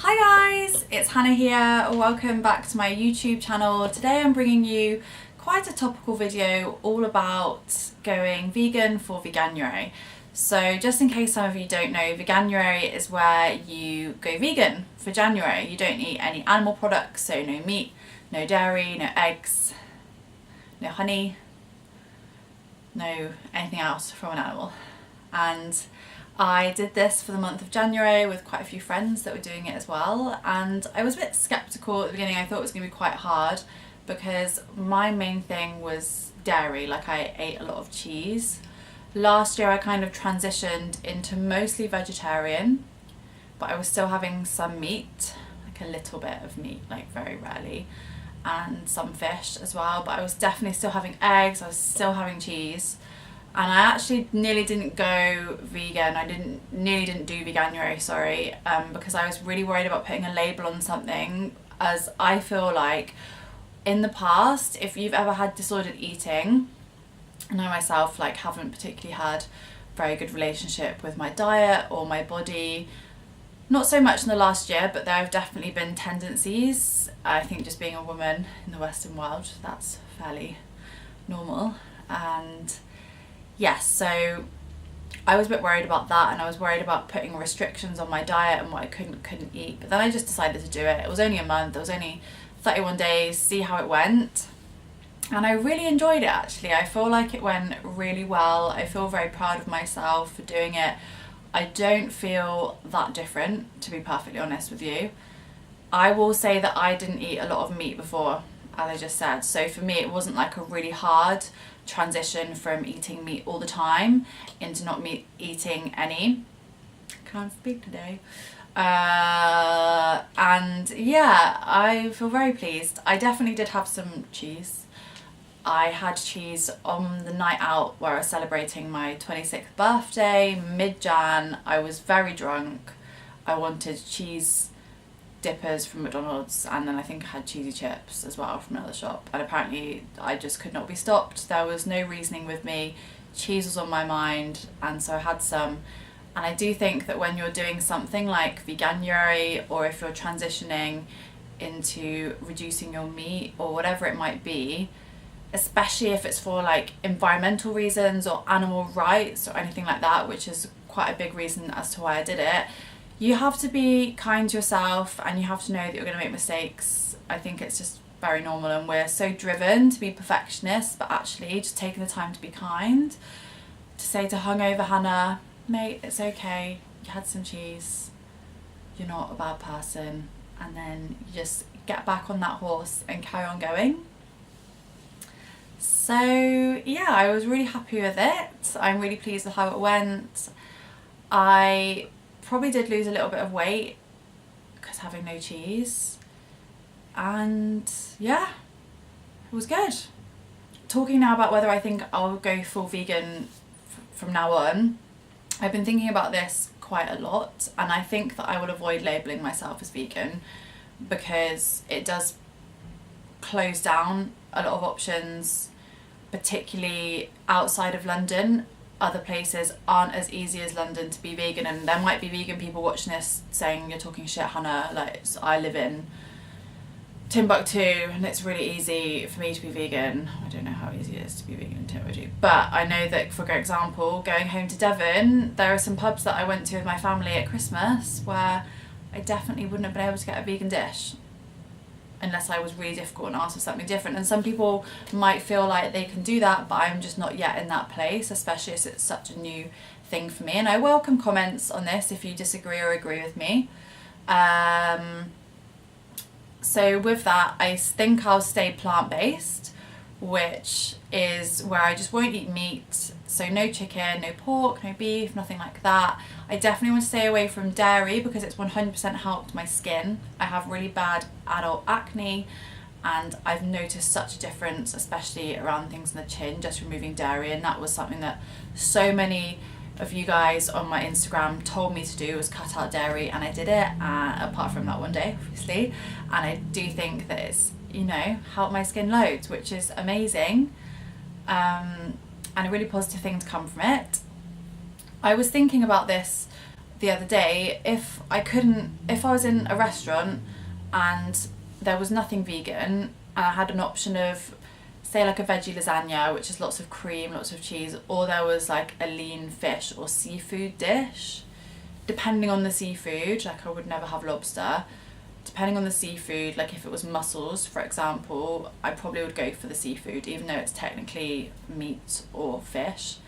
Hi guys, it's Hannah here. Welcome back to my YouTube channel. Today I'm bringing you quite a topical video all about going vegan for Veganuary. So just in case some of you don't know, Veganuary is where you go vegan for January. You don't eat any animal products, so no meat, no dairy, no eggs, no honey, no anything else from an animal. And I did this for the month of January with quite a few friends that were doing it as well, and I was a bit sceptical at the beginning. I thought it was going to be quite hard because my main thing was dairy. Like, I ate a lot of cheese. Last year I kind of transitioned into mostly vegetarian, but I was still having some meat, like a little bit of meat, like very rarely, and some fish as well, but I was definitely still having eggs, I was still having cheese. And I actually nearly didn't go vegan. I nearly didn't do Veganuary, sorry, because I was really worried about putting a label on something, as I feel like in the past, if you've ever had disordered eating, and I myself haven't particularly had a very good relationship with my diet or my body, not so much in the last year, but there have definitely been tendencies. I think just being a woman in the Western world, that's fairly normal. And yes, so I was a bit worried about that, and I was worried about putting restrictions on my diet and what I couldn't eat. But then I just decided to do it. It was only a month, it was only 31 days, see how it went. And I really enjoyed it, actually. I feel like it went really well. I feel very proud of myself for doing it. I don't feel that different, to be perfectly honest with you. I will say that I didn't eat a lot of meat before, as I just said. So for me, it wasn't like a really hard transition from eating meat all the time into not eating any. Can't speak today. And yeah, I feel very pleased. I definitely did have some cheese. I had cheese on the night out where I was celebrating my 26th birthday, mid-Jan. I was very drunk. I wanted cheese dippers from McDonald's, and then I think I had cheesy chips as well from another shop, and apparently I just could not be stopped. There was no reasoning with me. Cheese was on my mind, and so I had some. And I do think that when you're doing something like Veganuary, or if you're transitioning into reducing your meat or whatever it might be, especially if it's for like environmental reasons or animal rights or anything like that, which is quite a big reason as to why I did it, you have to be kind to yourself, and you have to know that you're going to make mistakes. I think it's just very normal, and we're so driven to be perfectionists, but actually just taking the time to be kind, to say to hungover Hannah, mate, it's okay, you had some cheese, you're not a bad person, and then you just get back on that horse and carry on going. So yeah, I was really happy with it. I'm really pleased with how it went. I probably did lose a little bit of weight because having no cheese, and yeah, it was good. Talking now about whether I think I'll go full vegan from now on, I've been thinking about this quite a lot, and I think that I will avoid labelling myself as vegan because it does close down a lot of options, particularly outside of London. Other places aren't as easy as London to be vegan, and there might be vegan people watching this saying, you're talking shit, Hannah, like, I live in Timbuktu and it's really easy for me to be vegan. I don't know how easy it is to be vegan in Timbuktu, but I know that, for example, going home to Devon, there are some pubs that I went to with my family at Christmas where I definitely wouldn't have been able to get a vegan dish unless I was really difficult and asked for something different. And some people might feel like they can do that, but I'm just not yet in that place, especially as it's such a new thing for me. And I welcome comments on this if you disagree or agree with me. So with that, I think I'll stay plant-based, which is where I just won't eat meat. So no chicken, no pork, no beef, nothing like that. I definitely want to stay away from dairy because it's 100% helped my skin. I have really bad adult acne, and I've noticed such a difference, especially around things in the chin, just removing dairy. And that was something that so many of you guys on my Instagram told me to do, was cut out dairy, and I did it, apart from that one day, obviously. And I do think that it's, you know, helped my skin loads, which is amazing, and a really positive thing to come from it. I was thinking about this the other day, if I was in a restaurant and there was nothing vegan and I had an option of, say, like a veggie lasagna, which is lots of cream, lots of cheese, or there was like a lean fish or seafood dish, depending on the seafood, like I would never have lobster, depending on the seafood, like if it was mussels, for example, I probably would go for the seafood, even though it's technically meat or fish.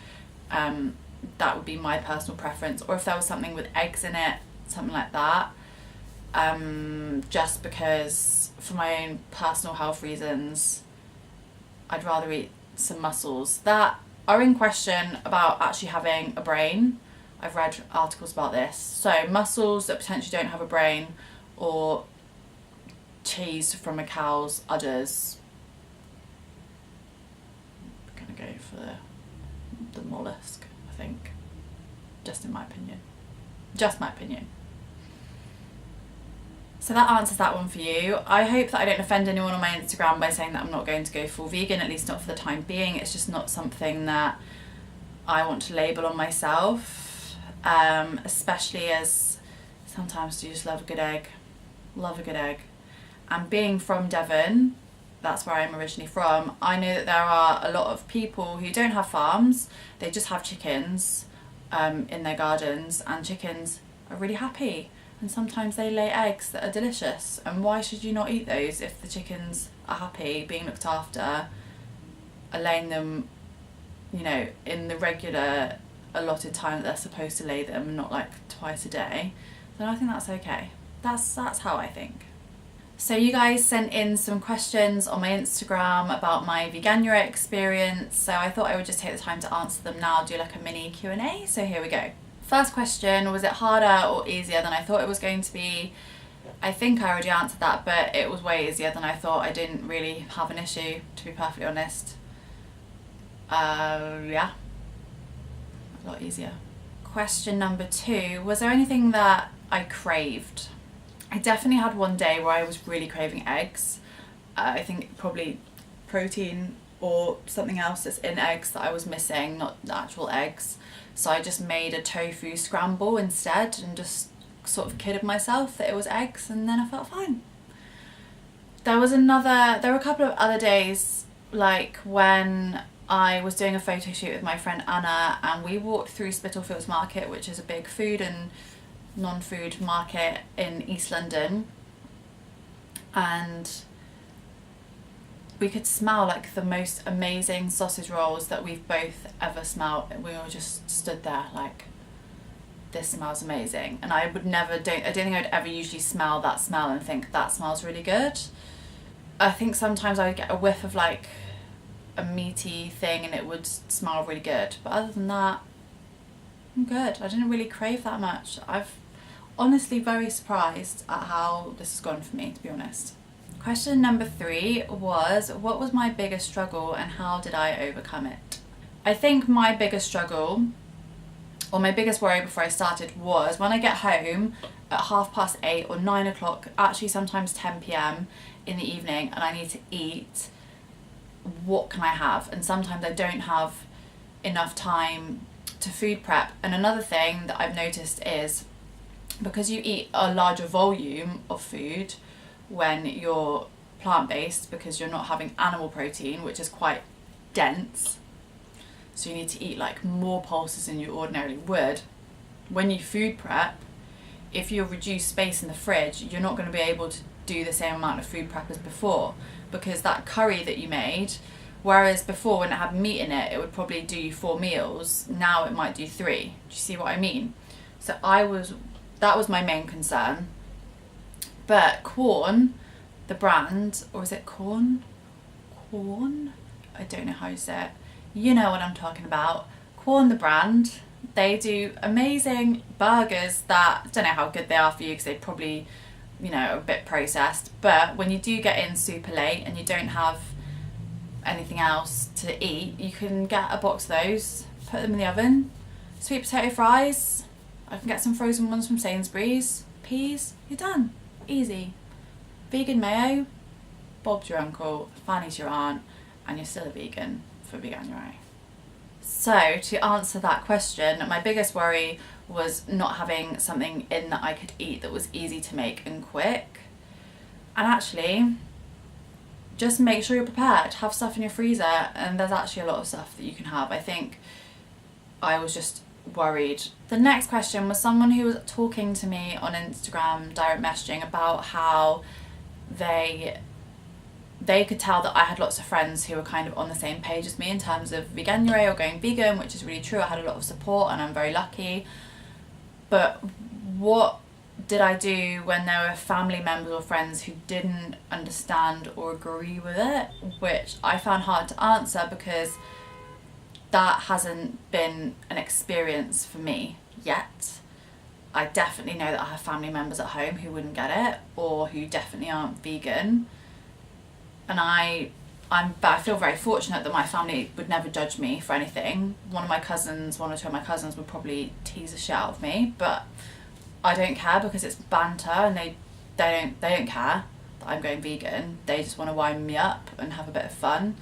That would be my personal preference. Or if there was something with eggs in it, something like that. Just because, for my own personal health reasons, I'd rather eat some mussels that are in question about actually having a brain. I've read articles about this. So mussels that potentially don't have a brain, or cheese from a cow's udders. I'm gonna go for the mollusk, I think. Just in my opinion. Just my opinion. So that answers that one for you. I hope that I don't offend anyone on my Instagram by saying that I'm not going to go full vegan, at least not for the time being. It's just not something that I want to label on myself, especially as sometimes I just love a good egg. Love a good egg. And being from Devon, that's where I'm originally from, I know that there are a lot of people who don't have farms, they just have chickens in their gardens, and chickens are really happy. And sometimes they lay eggs that are delicious. And why should you not eat those if the chickens are happy, being looked after, are laying them, you know, in the regular allotted time that they're supposed to lay them, and not like twice a day? Then I think that's okay. That's how I think. So you guys sent in some questions on my Instagram about my Veganuary experience, so I thought I would just take the time to answer them now, do like a mini Q&A, so here we go. First question, was it harder or easier than I thought it was going to be? I think I already answered that, but it was way easier than I thought. I didn't really have an issue, to be perfectly honest. Yeah, a lot easier. Question number 2, was there anything that I craved? I definitely had one day where I was really craving eggs. I think probably protein or something else that's in eggs that I was missing, not the actual eggs. So I just made a tofu scramble instead and just sort of kidded myself that it was eggs, and then I felt fine. There were a couple of other days, like when I was doing a photo shoot with my friend Anna, and we walked through Spitalfields Market, which is a big food and non-food market in East London, and we could smell like the most amazing sausage rolls that we've both ever smelled. We all just stood there like, this smells amazing. And I don't think I'd ever usually smell that smell and think that smells really good. I think sometimes I would get a whiff of like a meaty thing and it would smell really good, but other than that, I'm good. I didn't really crave that much. I've honestly very surprised at how this has gone for me, to be honest. Question number 3 was, what was my biggest struggle and how did I overcome it? I think my biggest struggle, or my biggest worry before I started, was when I get home at 8:30 or 9 o'clock, actually sometimes 10 p.m. in the evening, and I need to eat, what can I have? And sometimes I don't have enough time to food prep. And another thing that I've noticed is, because you eat a larger volume of food when you're plant-based, because you're not having animal protein, which is quite dense, so you need to eat like more pulses than you ordinarily would. When you food prep, if you reduce space in the fridge, you're not going to be able to do the same amount of food prep as before, because that curry that you made, whereas before when it had meat in it, it would probably do you 4 meals, now it might do 3. Do you see what I mean? So that was my main concern. But Quorn, the brand, or is it Quorn? Quorn? I don't know how you say it. You know what I'm talking about. Quorn, the brand, they do amazing burgers that, I don't know how good they are for you because they probably, you know, are a bit processed. But when you do get in super late and you don't have anything else to eat, you can get a box of those, put them in the oven. Sweet potato fries, I can get some frozen ones from Sainsbury's. Peas, you're done. Easy. Vegan mayo, Bob's your uncle, Fanny's your aunt, and you're still a vegan for Veganuary. So to answer that question, my biggest worry was not having something in that I could eat that was easy to make and quick. And actually, just make sure you're prepared. Have stuff in your freezer, and there's actually a lot of stuff that you can have. I think I was just worried. The next question was someone who was talking to me on Instagram, direct messaging, about how they could tell that I had lots of friends who were kind of on the same page as me in terms of Veganuary or going vegan, which is really true. I had a lot of support and I'm very lucky. But what did I do when there were family members or friends who didn't understand or agree with it, which I found hard to answer because that hasn't been an experience for me yet. I definitely know that I have family members at home who wouldn't get it or who definitely aren't vegan. And I feel very fortunate that my family would never judge me for anything. One or two of my cousins would probably tease the shit out of me, but I don't care because it's banter, and they don't care that I'm going vegan. They just want to wind me up and have a bit of fun.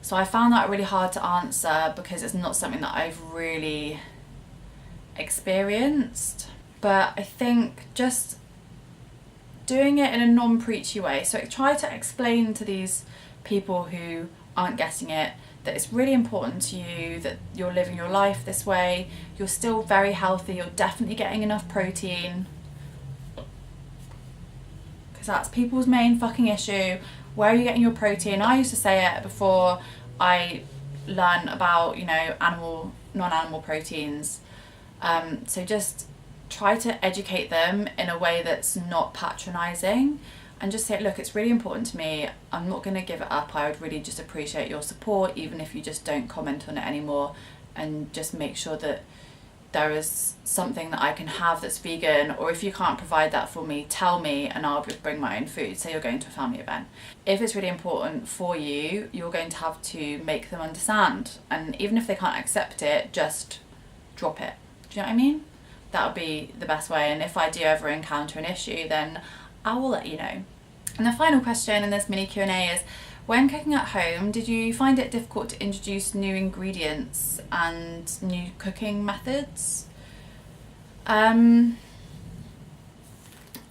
So I found that really hard to answer because it's not something that I've really experienced. But I think just doing it in a non-preachy way. So try to explain to these people who aren't getting it that it's really important to you, that you're living your life this way, you're still very healthy, you're definitely getting enough protein. Because that's people's main fucking issue. Where are you getting your protein? I used to say it before I learned about, non-animal proteins. So just try to educate them in a way that's not patronising, and just say, look, it's really important to me. I'm not going to give it up. I would really just appreciate your support, even if you just don't comment on it anymore, and just make sure that there is something that I can have that's vegan, or if you can't provide that for me, tell me and I'll bring my own food. Say you're going to a family event. If it's really important for you, you're going to have to make them understand, and even if they can't accept it, just drop it. Do you know what I mean? That would be the best way, and if I do ever encounter an issue, then I will let you know. And the final question in this mini Q&A is, when cooking at home, did you find it difficult to introduce new ingredients and new cooking methods? Well,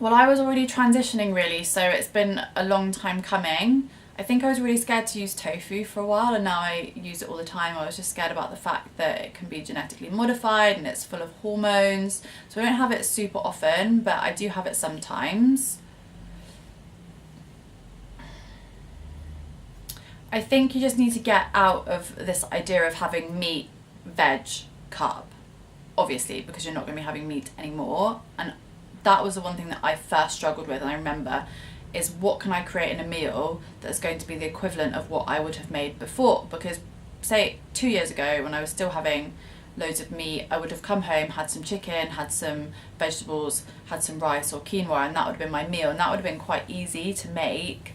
I was already transitioning really, so it's been a long time coming. I think I was really scared to use tofu for a while, and now I use it all the time. I was just scared about the fact that it can be genetically modified and it's full of hormones. So I don't have it super often, but I do have it sometimes. I think you just need to get out of this idea of having meat, veg, carb, obviously, because you're not going to be having meat anymore. And that was the one thing that I first struggled with, and I remember, is what can I create in a meal that's going to be the equivalent of what I would have made before? Because say 2 years ago, when I was still having loads of meat, I would have come home, had some chicken, had some vegetables, had some rice or quinoa, and that would have been my meal, and that would have been quite easy to make.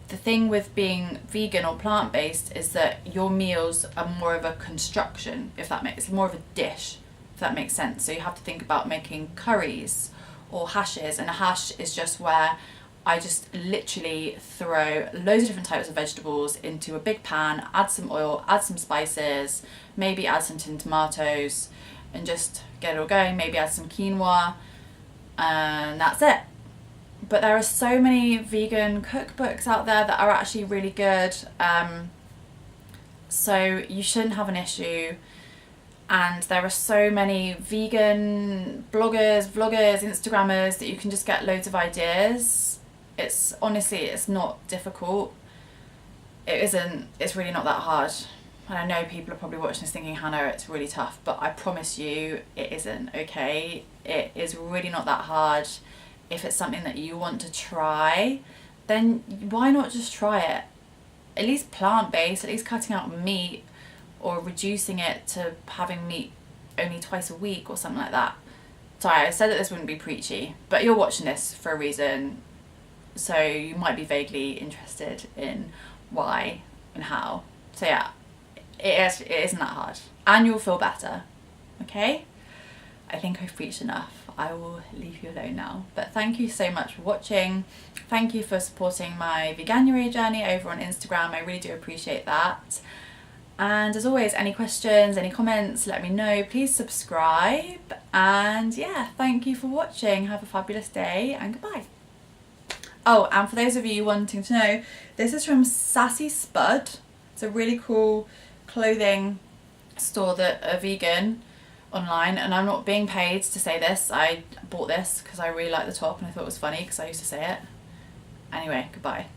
The thing with being vegan or plant-based is that your meals are more of a construction, it's more of a dish, if that makes sense. So you have to think about making curries or hashes, and a hash is just where I just literally throw loads of different types of vegetables into a big pan, add some oil, add some spices, maybe add some tinned tomatoes, and just get it all going, maybe add some quinoa, and that's it. But there are so many vegan cookbooks out there that are actually really good, so you shouldn't have an issue. And there are so many vegan bloggers, vloggers, Instagrammers that you can just get loads of ideas. It's not difficult. It's really not that hard. And I know people are probably watching this thinking, Hannah, it's really tough, but I promise you it isn't, okay? It is really not that hard. If it's something that you want to try, then why not just try it? At least plant-based, at least cutting out meat or reducing it to having meat only twice a week or something like that. Sorry, I said that this wouldn't be preachy, but you're watching this for a reason, so you might be vaguely interested in why and how. So yeah, it isn't that hard, and you'll feel better, okay? I think I've preached enough. I will leave you alone now, but thank you so much for watching. Thank you for supporting my Veganuary journey over on Instagram. I really do appreciate that, And as always, any questions, any comments, let me know. Please subscribe. And yeah, thank you for watching. Have a fabulous day and goodbye. Oh, and for those of you wanting to know, this is from Sassy Spud. It's a really cool clothing store that are vegan online, and I'm not being paid to say this. I bought this because I really like the top and I thought it was funny because I used to say it. Anyway, goodbye.